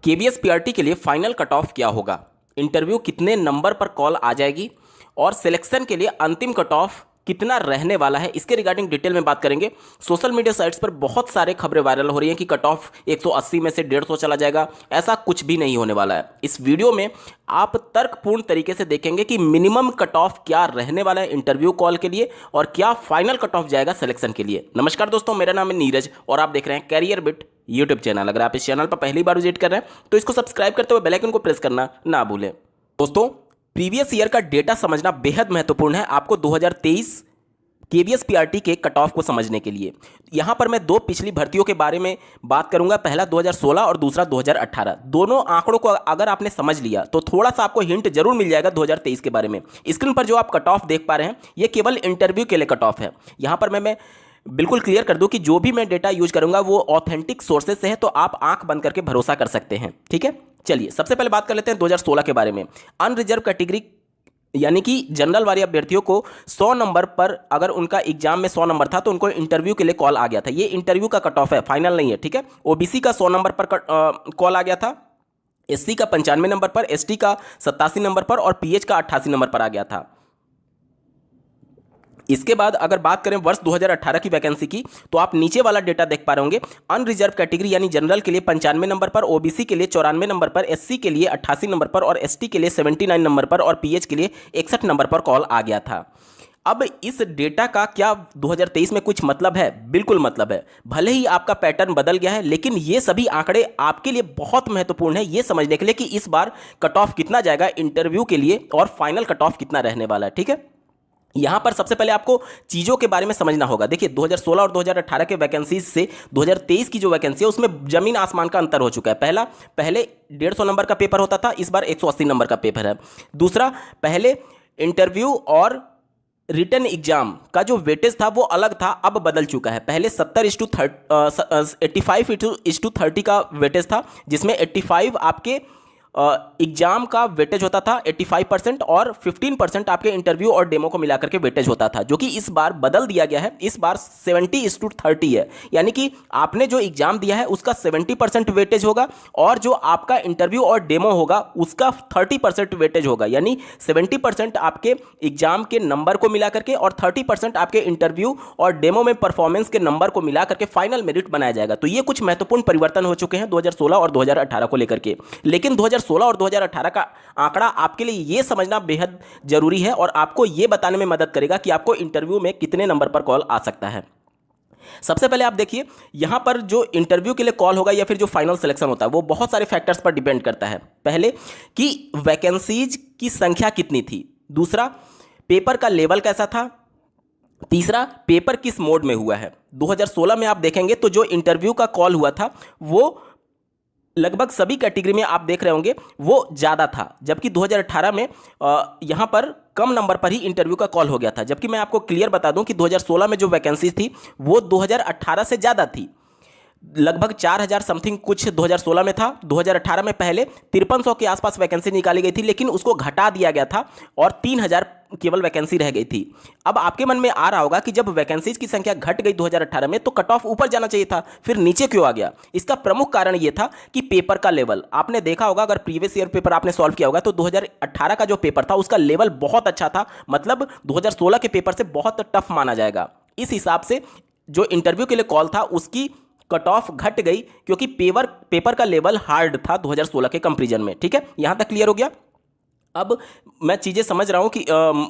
KVS PRT के लिए final cut off क्या होगा, इंटरव्यू कितने नंबर पर कॉल आ जाएगी और सिलेक्शन के लिए अंतिम कट ऑफ कितना रहने वाला है, इसके रिगार्डिंग डिटेल में बात करेंगे। सोशल मीडिया साइट्स पर बहुत सारे खबरें वायरल हो रही हैं कि कट ऑफ 180 में से 150 चला जाएगा। ऐसा कुछ भी नहीं होने वाला है। इस वीडियो में आप तर्कपूर्ण तरीके से देखेंगे कि मिनिमम कट ऑफ क्या रहने वाला है इंटरव्यू कॉल के लिए और क्या फाइनल कट ऑफ जाएगा सिलेक्शन के लिए। नमस्कार दोस्तों, मेरा नाम है नीरज और आप देख रहे हैं कैरियर बिट यूट्यूब चैनल। अगर आप इस चैनल पर पहली बार विजिट कर रहे हैं तो इसको सब्सक्राइब करते हुए बेल आइकन को प्रेस करना ना भूलें। दोस्तों, प्रीवियस ईयर का डेटा समझना बेहद महत्वपूर्ण है आपको 2023 केवीएस पीआरटी के कट ऑफ को समझने के लिए। यहां पर मैं दो पिछली भर्तियों के बारे में बात करूंगा, पहला 2016 और दूसरा 2018। दोनों आंकड़ों को अगर आपने समझ लिया तो थोड़ा सा आपको हिंट जरूर मिल जाएगा 2023 के बारे में। स्क्रीन पर जो आप कट ऑफ देख पा रहे हैं ये केवल इंटरव्यू के लिए कट ऑफ है। यहां पर मैं बिल्कुल क्लियर कर दूं कि जो भी मैं डेटा यूज करूंगा वो ऑथेंटिक सोर्सेज से है, तो आप आंख बंद करके भरोसा कर सकते हैं। ठीक है, चलिए सबसे पहले बात कर लेते हैं 2016 के बारे में। अनरिजर्व कैटेगरी यानी कि जनरल वाले अभ्यर्थियों को 100 नंबर पर अगर उनका एग्जाम में 100 नंबर था तो उनको इंटरव्यू के लिए कॉल आ गया था। ये इंटरव्यू का कट ऑफ है, फाइनल नहीं है। ठीक है, ओबीसी का 100 नंबर पर कॉल आ गया था, एससी का 95 नंबर पर, एसटी का 87 नंबर पर और पीएच का 88 नंबर पर आ गया था। इसके बाद अगर बात करें वर्ष 2018 की वैकेंसी की तो आप नीचे वाला डेटा देख पा रहे होंगे। अनरिजर्व कैटेगरी यानी जनरल के लिए 95 नंबर पर, ओबीसी के लिए 94 नंबर पर, एससी के लिए 88 नंबर पर और एसटी के लिए 79 नंबर पर और पीएच के लिए 61 नंबर पर कॉल आ गया था। अब इस डेटा का क्या 2023 में कुछ मतलब है? बिल्कुल मतलब है। भले ही आपका पैटर्न बदल गया है लेकिन ये सभी आंकड़े आपके लिए बहुत महत्वपूर्ण है ये समझने के लिए कि इस बार कट ऑफ कितना जाएगा इंटरव्यू के लिए और फाइनल कट ऑफ कितना रहने वाला है। ठीक है, यहां पर सबसे पहले आपको चीजों के बारे में समझना होगा। देखिए 2016 और 2018 के वैकेंसीज से 2023 की जो वैकेंसी है उसमें जमीन आसमान का अंतर हो चुका है। पहले 150 नंबर का पेपर होता था, इस बार 180 नंबर का पेपर है। दूसरा, पहले इंटरव्यू और रिटन एग्जाम का जो वेटेज था वो अलग था, अब बदल चुका है। पहले 85:30 का वेटेज था, जिसमें 85 आपके एग्जाम का वेटेज होता था 85% और 15% आपके इंटरव्यू और डेमो को मिलाकर के वेटेज होता था, जो कि इस बार बदल दिया गया है। इस बार 70:30 है, यानी कि आपने जो एग्जाम दिया है उसका 70% वेटेज होगा और जो आपका इंटरव्यू और डेमो होगा उसका 30% वेटेज होगा। यानी 70% आपके एग्जाम के नंबर को मिला करके और 30% आपके इंटरव्यू और डेमो में परफॉर्मेंस के नंबर को मिला करके फाइनल मेरिट बनाया जाएगा। तो ये कुछ महत्वपूर्ण परिवर्तन हो चुके हैं 2016 और 2018 को लेकर के। लेकिन 2016 और 2018 का आंकड़ा आपके लिए यह समझना बेहद जरूरी है और आपको यह बताने में मदद करेगा कि आपको इंटरव्यू में कितने नंबर पर कॉल आ सकता है। सबसे पहले आप देखिए यहां पर जो इंटरव्यू के लिए कॉल होगा या फिर जो फाइनल सिलेक्शन होता है वो बहुत सारे फैक्टर्स पर डिपेंड करता है। पहले कि वैकेंसीज की संख्या कितनी थी, दूसरा पेपर का लेवल कैसा था, तीसरा पेपर किस मोड में हुआ है। 2016 में आप देखेंगे तो जो इंटरव्यू का कॉल हुआ था वो लगभग सभी कैटेगरी में आप देख रहे होंगे वो ज़्यादा था, जबकि 2018 में यहाँ पर कम नंबर पर ही इंटरव्यू का कॉल हो गया था। जबकि मैं आपको क्लियर बता दूं कि 2016 में जो वैकेंसी थी वो 2018 से ज़्यादा थी, लगभग 4000 समथिंग कुछ 2016 में था। 2018 में पहले 5300 के आसपास वैकेंसी निकाली गई थी लेकिन उसको घटा दिया गया था और 3000 केवल वैकेंसी रह गई थी। अब आपके मन में आ रहा होगा कि जब वैकेंसीज की संख्या घट गई 2018 में तो कट ऑफ ऊपर जाना चाहिए था, फिर नीचे क्यों आ गया? इसका प्रमुख कारण यह था कि पेपर का लेवल आपने देखा होगा, अगर प्रीवियस ईयर पेपर आपने सॉल्व किया होगा तो 2018 का जो पेपर था उसका लेवल बहुत अच्छा था, मतलब 2016 के पेपर से बहुत टफ माना जाएगा। इस हिसाब से जो इंटरव्यू के लिए कॉल था उसकी कट ऑफ घट गई क्योंकि पेपर का लेवल हार्ड था 2016 के कंपैरिजन में। ठीक है, यहां तक क्लियर हो गया। अब मैं चीज़ें समझ रहा हूं कि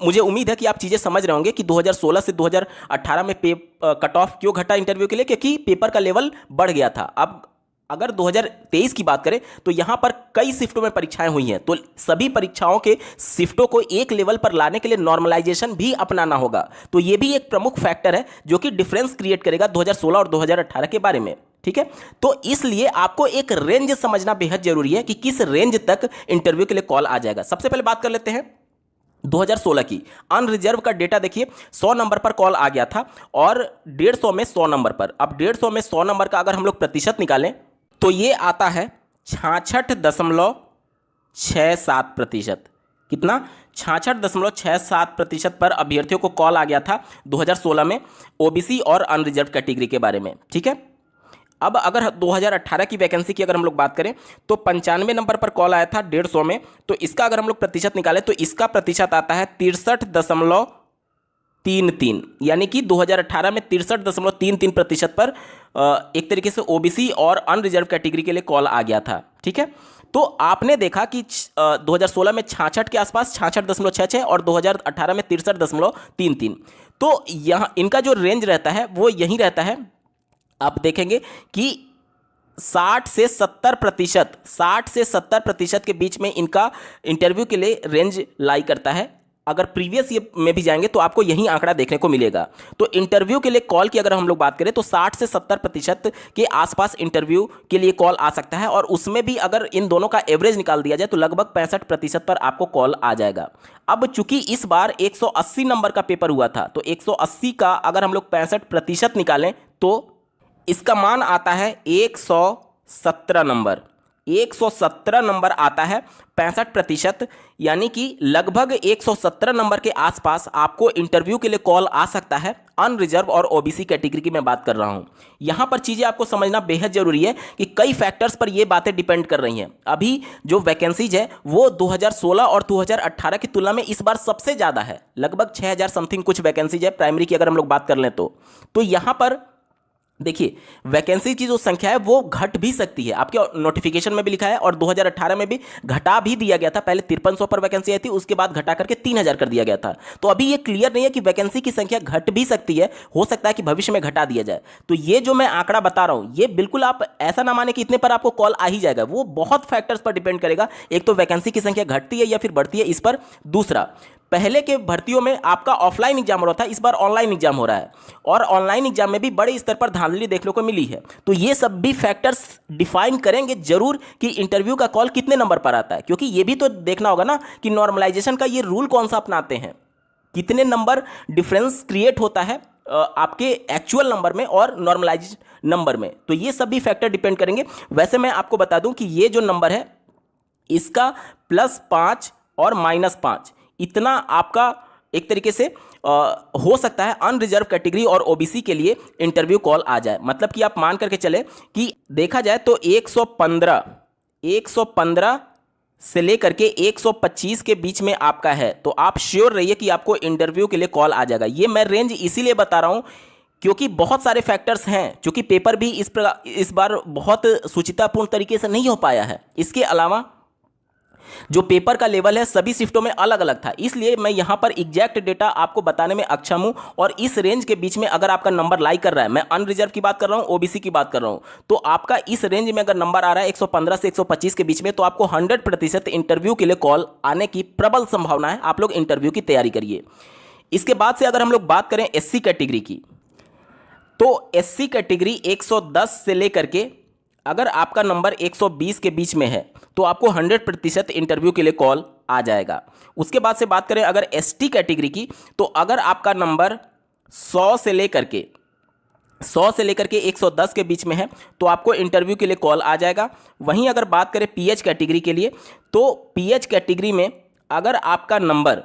मुझे उम्मीद है कि आप चीज़ें समझ रहे होंगे कि 2016 से 2018 में कट ऑफ क्यों घटा इंटरव्यू के लिए, क्योंकि पेपर का लेवल बढ़ गया था। अब अगर 2023 की बात करें तो यहां पर कई शिफ्टों में परीक्षाएं हुई हैं, तो सभी परीक्षाओं के शिफ्टों को एक लेवल पर लाने के लिए नॉर्मलाइजेशन भी अपनाना होगा। तो यह भी एक प्रमुख फैक्टर है जो कि डिफरेंस क्रिएट करेगा 2016 और 2018 के बारे में। ठीक है, तो इसलिए आपको एक रेंज समझना बेहद जरूरी है कि किस रेंज तक इंटरव्यू के लिए कॉल आ जाएगा। सबसे पहले बात कर लेते हैं 2016 की। अनरिजर्व का डेटा देखिए, 100 नंबर पर कॉल आ गया था और 150 में 100 नंबर पर। अब 150 में 100 नंबर का अगर हम लोग प्रतिशत निकालें तो ये आता है 66.67%। कितना? 66.67% पर अभ्यर्थियों को कॉल आ गया था 2016 में ओबीसी और अनरिजर्व कैटेगरी के बारे में। ठीक है, अब अगर 2018 की वैकेंसी की अगर हम लोग बात करें तो 95 नंबर पर कॉल आया था 150 में, तो इसका अगर हम लोग प्रतिशत निकालें तो इसका प्रतिशत आता है 63.33, यानी कि 2018 में 63.33% पर एक तरीके से ओबीसी और अनरिजर्व कैटेगरी के लिए कॉल आ गया था। ठीक है, तो आपने देखा कि 2016 में 66 के आसपास 66.66 और 2018 में 63.33, तो यहाँ इनका जो रेंज रहता है वो यही रहता है। आप देखेंगे कि 60 से 70% के बीच में इनका इंटरव्यू के लिए रेंज लाई करता है। अगर प्रीवियस ईयर में भी जाएंगे तो आपको यही आंकड़ा देखने को मिलेगा। तो इंटरव्यू के लिए कॉल की अगर हम लोग बात करें तो 60 से 70% के आसपास इंटरव्यू के लिए कॉल आ सकता है, और उसमें भी अगर इन दोनों का एवरेज निकाल दिया जाए तो लगभग 65% पर आपको कॉल आ जाएगा। अब चूंकि इस बार 180 नंबर का पेपर हुआ था, तो 180 का अगर हम लोग 65% निकालें तो इसका मान आता है 117 नंबर। 117 नंबर आता है 65%, यानी कि लगभग 117 नंबर के आसपास आपको इंटरव्यू के लिए कॉल आ सकता है। अनरिजर्व और ओबीसी कैटेगरी की मैं बात कर रहा हूं। यहां पर चीजें आपको समझना बेहद जरूरी है कि कई फैक्टर्स पर ये बातें डिपेंड कर रही हैं। अभी जो वैकेंसीज है वो 2016 और 2018 की तुलना में इस बार सबसे ज्यादा है, लगभग 6000 समथिंग कुछ वैकेंसीज है प्राइमरी की अगर हम लोग बात कर लें तो यहां पर देखिए वैकेंसी की जो संख्या है वो घट भी सकती है। आपके नोटिफिकेशन में भी लिखा है, और 2018 में भी घटा भी दिया गया था। पहले 5300 पर वैकेंसी आई थी, उसके बाद घटा करके 3000 कर दिया गया था। तो अभी ये क्लियर नहीं है कि वैकेंसी की संख्या घट भी सकती है, हो सकता है कि भविष्य में घटा दिया जाए। तो ये जो मैं आंकड़ा बता रहा हूं, ये बिल्कुल आप ऐसा ना माने कि इतने पर आपको कॉल आ ही जाएगा, वो बहुत फैक्टर्स पर डिपेंड करेगा। एक तो वैकेंसी की संख्या घटती है या फिर बढ़ती है इस पर, दूसरा पहले के भर्तियों में आपका ऑफलाइन एग्जाम हो रहा था, इस बार ऑनलाइन एग्जाम हो रहा है, और ऑनलाइन एग्जाम में भी बड़े स्तर पर धांधली देखने को मिली है। तो ये सब भी फैक्टर्स डिफाइन करेंगे जरूर कि इंटरव्यू का कॉल कितने नंबर पर आता है, क्योंकि ये भी तो देखना होगा ना कि नॉर्मलाइजेशन का ये रूल कौन सा अपनाते हैं, कितने नंबर डिफरेंस क्रिएट होता है आपके एक्चुअल नंबर में और नॉर्मलाइज नंबर में। तो ये सब भी फैक्टर डिपेंड करेंगे। वैसे मैं आपको बता दूं कि ये जो नंबर है इसका +5 और -5 इतना आपका एक तरीके से हो सकता है अनरिजर्व कैटेगरी और ओबीसी के लिए इंटरव्यू कॉल आ जाए। मतलब कि आप मान करके चले कि देखा जाए तो 115 से लेकर के 125 के बीच में आपका है, तो आप श्योर रहिए कि आपको इंटरव्यू के लिए कॉल आ जाएगा। ये मैं रेंज इसीलिए बता रहा हूं क्योंकि बहुत सारे फैक्टर्स हैं, क्योंकि पेपर भी इस बार बहुत सुचितापूर्ण तरीके से नहीं हो पाया है। इसके अलावा जो पेपर का लेवल है सभी शिफ्टों में अलग अलग था, इसलिए मैं यहां पर एग्जैक्ट डेटा आपको बताने में अक्षम हूं। और इस रेंज के बीच में अगर आपका नंबर लाई कर रहा है, मैं अनरिजर्व की बात कर रहा हूं, ओबीसी की बात कर रहा हूं, तो आपका इस रेंज में अगर नंबर आ रहा है 115 से 125 के बीच में, तो आपको 100% इंटरव्यू के लिए कॉल आने की प्रबल संभावना है। आप लोग इंटरव्यू की तैयारी करिए। इसके बाद से अगर हम लोग बात करें एससी कैटेगरी की, तो एससी कैटेगरी 110 से लेकर के अगर आपका नंबर 120 के बीच में है तो आपको 100% इंटरव्यू के लिए कॉल आ जाएगा। उसके बाद से बात करें अगर एसटी कैटेगरी की, तो अगर आपका नंबर 100 से लेकर के 110 के बीच में है तो आपको इंटरव्यू के लिए कॉल आ जाएगा। वहीं अगर बात करें पीएच कैटेगरी के लिए, तो पीएच कैटेगरी में अगर आपका नंबर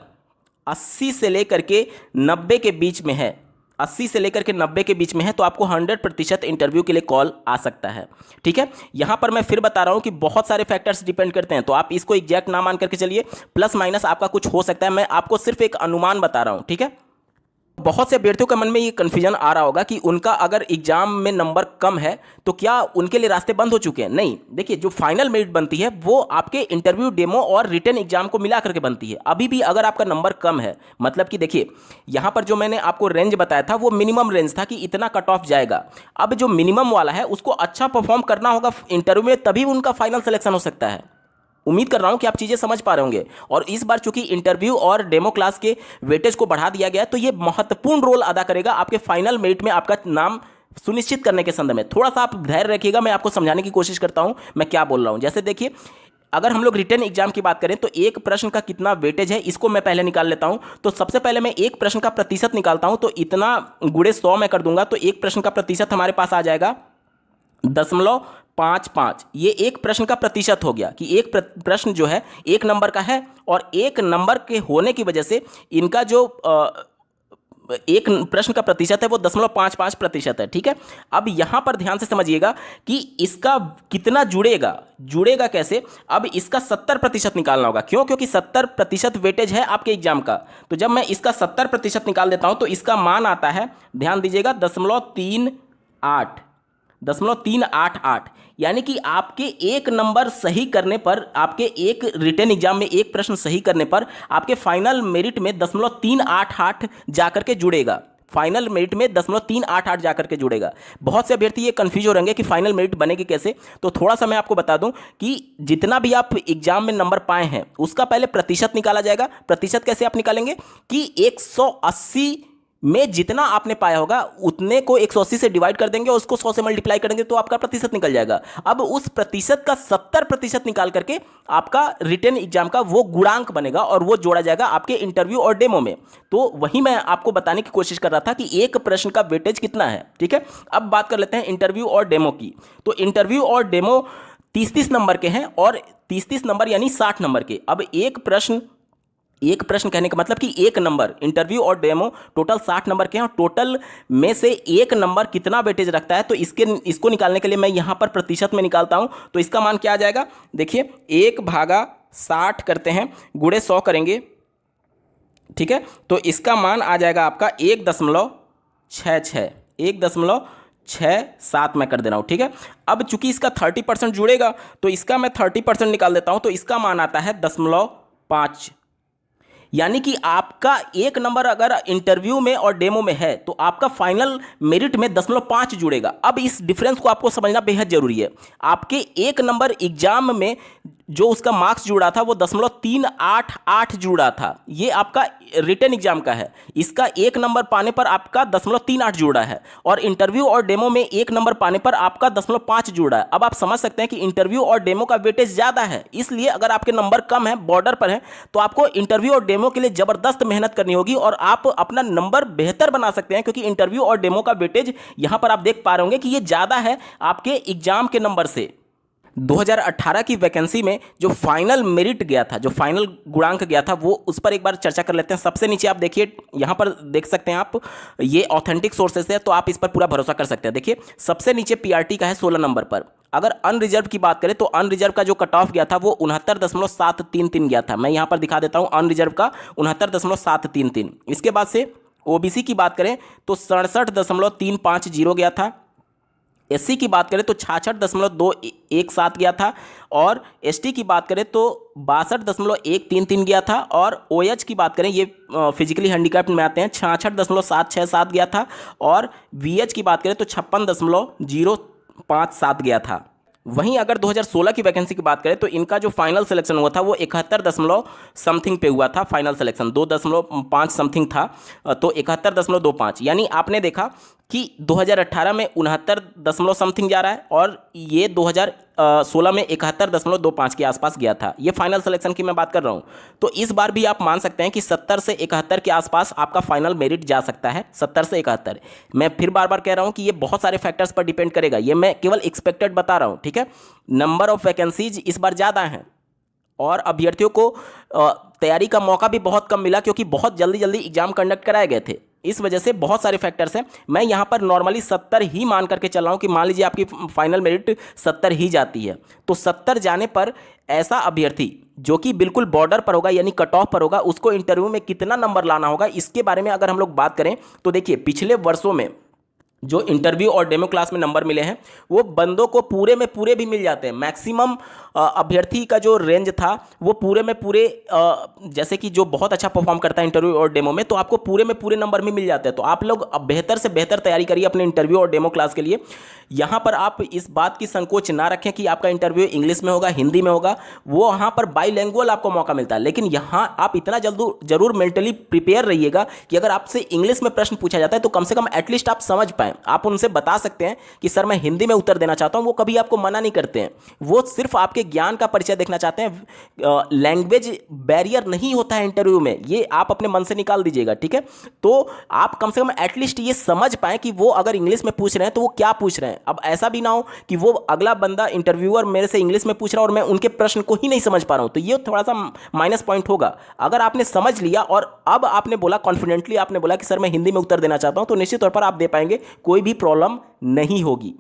80 से लेकर के 90 के बीच में है, 80 से लेकर के 90 के बीच में है, तो आपको 100% इंटरव्यू के लिए कॉल आ सकता है। ठीक है, यहां पर मैं फिर बता रहा हूं कि बहुत सारे फैक्टर्स डिपेंड करते हैं, तो आप इसको एग्जैक्ट ना मान करके चलिए, प्लस माइनस आपका कुछ हो सकता है। मैं आपको सिर्फ एक अनुमान बता रहा हूं। ठीक है, बहुत से अभ्यर्थियों के मन में ये कन्फ्यूजन आ रहा होगा कि उनका अगर एग्जाम में नंबर कम है तो क्या उनके लिए रास्ते बंद हो चुके हैं। नहीं, देखिए जो फाइनल मेरिट बनती है वो आपके इंटरव्यू, डेमो और रिटन एग्जाम को मिला करके बनती है। अभी भी अगर आपका नंबर कम है, मतलब कि देखिए यहाँ पर जो मैंने आपको रेंज बताया था वो मिनिमम रेंज था कि इतना कट ऑफ जाएगा। अब जो मिनिमम वाला है उसको अच्छा परफॉर्म करना होगा इंटरव्यू में, तभी उनका फाइनल सिलेक्शन हो सकता है। उम्मीद कर रहा हूं कि आप चीजें समझ पा रहे होंगे। और इस बार चूंकि इंटरव्यू और डेमो क्लास के वेटेज को बढ़ा दिया गया है, तो ये महत्वपूर्ण रोल अदा करेगा आपके फाइनल मेरिट में आपका नाम सुनिश्चित करने के संदर्भ में। थोड़ा सा आप धैर्य रखिएगा, मैं आपको समझाने की कोशिश करता हूं मैं क्या बोल रहा हूं। जैसे देखिए, अगर हम लोग रिटन एग्जाम की बात करें तो एक प्रश्न का कितना वेटेज है इसको मैं पहले निकाल लेता हूं। तो सबसे पहले मैं एक प्रश्न का प्रतिशत निकालता हूं, तो इतना गुणे 100 मैं कर दूंगा, तो एक प्रश्न का प्रतिशत हमारे पास आ जाएगा 0.55। ये एक प्रश्न का प्रतिशत हो गया कि एक प्रश्न जो है 1 नंबर का है, और 1 नंबर के होने की वजह से इनका जो एक प्रश्न का प्रतिशत है वो 0.55% है। ठीक है, अब यहां पर ध्यान से समझिएगा कि इसका कितना जुड़ेगा कैसे। अब इसका 70% निकालना होगा। क्यों? क्योंकि 70% वेटेज है आपके एग्जाम का। तो जब मैं इसका 70% निकाल देता हूं तो इसका मान आता है, ध्यान दीजिएगा, 0.388। यानी कि आपके एक नंबर सही करने पर, आपके एक रिटन एग्जाम में एक प्रश्न सही करने पर आपके फाइनल मेरिट में 0.388 जाकर के जुड़ेगा। फाइनल मेरिट में 0.388 जाकर के जुड़ेगा। बहुत से अभ्यर्थी ये कंफ्यूज हो रहेंगे कि फाइनल मेरिट बनेगी कैसे। तो थोड़ा सा मैं आपको बता दूं कि जितना भी आप एग्जाम में नंबर पाए हैं उसका पहले प्रतिशत निकाला जाएगा। प्रतिशत कैसे आप निकालेंगे कि 180 में जितना आपने पाया होगा उतने को 180 से डिवाइड कर देंगे और उसको 100 से मल्टीप्लाई करेंगे तो आपका प्रतिशत निकल जाएगा। अब उस प्रतिशत का 70% निकाल करके आपका रिटन एग्जाम का वो गुणांक बनेगा और वो जोड़ा जाएगा आपके इंटरव्यू और डेमो में। तो वही मैं आपको बताने की कोशिश कर रहा था कि एक प्रश्न का वेटेज कितना है। ठीक है, अब बात कर लेते हैं इंटरव्यू और डेमो की। तो इंटरव्यू और डेमो 30-30 नंबर के हैं और 30-30 नंबर यानी 60 नंबर के। अब एक प्रश्न कहने का मतलब कि एक नंबर, इंटरव्यू और डेमो टोटल 60 नंबर के हैं और टोटल में से एक नंबर कितना वेटेज रखता है तो इसको निकालने के लिए मैं यहां पर प्रतिशत में निकालता हूं। तो इसका मान क्या आ जाएगा, देखिए 1/60 करते हैं, गुणे 100 करेंगे। ठीक है, तो इसका मान आ जाएगा आपका 1.66 मैं कर दे रहा हूं। ठीक है, अब चूंकि इसका 30% जुड़ेगा तो इसका मैं 30% निकाल देता हूं। तो इसका मान आता है 0.5। यानी कि आपका एक नंबर अगर इंटरव्यू में और डेमो में है तो आपका फाइनल मेरिट में 0.5 जुड़ेगा। अब इस डिफरेंस को आपको समझना बेहद जरूरी है। आपके एक नंबर एग्जाम में जो उसका मार्क्स जुड़ा था वो 0.388 जुड़ा था। ये आपका रिटन एग्जाम का है। इसका एक नंबर पाने पर आपका 0.38 जुड़ा है और इंटरव्यू और डेमो में एक नंबर पाने पर आपका 0.5 जुड़ा है। अब आप समझ सकते हैं कि इंटरव्यू और डेमो का वेटेज ज़्यादा है। इसलिए अगर आपके नंबर कम है, बॉर्डर पर है, तो आपको इंटरव्यू और डेमो के लिए ज़बरदस्त मेहनत करनी होगी और आप अपना नंबर बेहतर बना सकते हैं। क्योंकि इंटरव्यू और डेमो का वेटेज यहाँ पर आप देख पा रहे होंगे कि ये ज़्यादा है आपके एग्जाम के नंबर से। 2018 की वैकेंसी में जो फाइनल मेरिट गया था, जो फाइनल गुणांक गया था, वो उस पर एक बार चर्चा कर लेते हैं। सबसे नीचे आप देखिए, यहाँ पर देख सकते हैं आप, ये ऑथेंटिक सोर्सेस है तो आप इस पर पूरा भरोसा कर सकते हैं। देखिए सबसे नीचे पीआरटी का है 16 नंबर पर। अगर अनरिजर्व की बात करें तो अनरिजर्व का जो कट ऑफ गया था वो 69.733 गया था। मैं यहाँ पर दिखा देता हूँ, अनरिजर्व का 69.733। इसके बाद से ओबीसी की बात करें तो 67.350 गया था। एससी की बात करें तो 66.217 गया था और एसटी की बात करें तो 62.133 गया था और ओएच की बात करें, ये फिजिकली हैंडीकैप्ड में आते हैं, 66.767 गया था और वीएच की बात करें तो 56.057 गया था। वहीं अगर 2016 की वैकेंसी की बात करें तो इनका जो फाइनल सिलेक्शन हुआ था वो 71 समथिंग पे हुआ था। फाइनल सिलेक्शन 2.5 समथिंग था, तो 71.25। यानी आपने देखा कि 2018 में 69 समथिंग जा रहा है और ये 2016 में 71.25 के आसपास गया था। ये फाइनल सिलेक्शन की मैं बात कर रहा हूँ। तो इस बार भी आप मान सकते हैं कि 70 से 71 के आसपास आपका फाइनल मेरिट जा सकता है। 70 से 71। मैं फिर बार बार कह रहा हूँ कि ये बहुत सारे फैक्टर्स पर डिपेंड करेगा। ये मैं केवल एक्सपेक्टेड बता रहा हूँ। ठीक है, नंबर ऑफ वैकेंसीज इस बार ज़्यादा हैं और अभ्यर्थियों को तैयारी का मौका भी बहुत कम मिला क्योंकि बहुत जल्दी एग्जाम कंडक्ट कराए गए थे। इस वजह से बहुत सारे फैक्टर्स हैं। मैं यहाँ पर नॉर्मली 70 ही मान करके चल रहा हूँ कि मान लीजिए आपकी फाइनल मेरिट 70 ही जाती है तो 70 जाने पर ऐसा अभ्यर्थी जो कि बिल्कुल बॉर्डर पर होगा यानी कट ऑफ पर होगा, उसको इंटरव्यू में कितना नंबर लाना होगा, इसके बारे में अगर हम लोग बात करें तो देखिए पिछले वर्षों में जो इंटरव्यू और डेमो क्लास में नंबर मिले हैं वो बंदों को पूरे में पूरे भी मिल जाते हैं। मैक्सिमम अभ्यर्थी का जो रेंज था वो पूरे में पूरे, जैसे कि जो बहुत अच्छा परफॉर्म करता है इंटरव्यू और डेमो में तो आपको पूरे में पूरे नंबर में मिल जाते हैं। तो आप लोग अब बेहतर से बेहतर तैयारी करिए अपने इंटरव्यू और डेमो क्लास के लिए। यहाँ पर आप इस बात की संकोच ना रखें कि आपका इंटरव्यू इंग्लिश में होगा, हिंदी में होगा, वो वहाँ पर बाईलैंग्वेज आपको मौका मिलता है। लेकिन यहाँ आप इतना जरूर मेंटली प्रिपेयर रहिएगा कि अगर आपसे इंग्लिश में प्रश्न पूछा जाता है तो कम से कम एटलीस्ट आप समझ पाएँ। पाएँ। आप उनसे बता सकते हैं कि सर मैं हिंदी में उत्तर देना चाहता हूँ, वो कभी आपको मना नहीं करते हैं। वो सिर्फ आपके ज्ञान का परिचय देखना चाहते हैं। लैंग्वेज बैरियर नहीं होता है इंटरव्यू में, ये आप अपने मन से निकाल दीजिएगा, ठीक है। तो आप कम से कम एटलीस्ट ये समझ पाएँ कि वो अगर इंग्लिश में पूछ रहे हैं तो वो क्या पूछ रहे हैं। अब ऐसा भी ना हो कि वो अगला बंदा इंटरव्यूअर मेरे से इंग्लिश में पूछ रहा है और मैं उनके प्रश्न को ही नहीं समझ पा रहा हूँ, तो ये थोड़ा सा माइनस पॉइंट होगा। अगर आपने समझ लिया और अब आपने बोला कॉन्फिडेंटली, आपने बोला कि सर मैं हिंदी में उत्तर देना चाहता हूं, तो निश्चित तौर पर आप दे पाएंगे, कोई भी प्रॉब्लम नहीं होगी।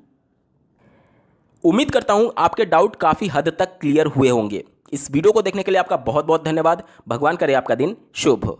उम्मीद करता हूं आपके डाउट काफी हद तक क्लियर हुए होंगे। इस वीडियो को देखने के लिए आपका बहुत बहुत धन्यवाद। भगवान करे आपका दिन शुभ हो।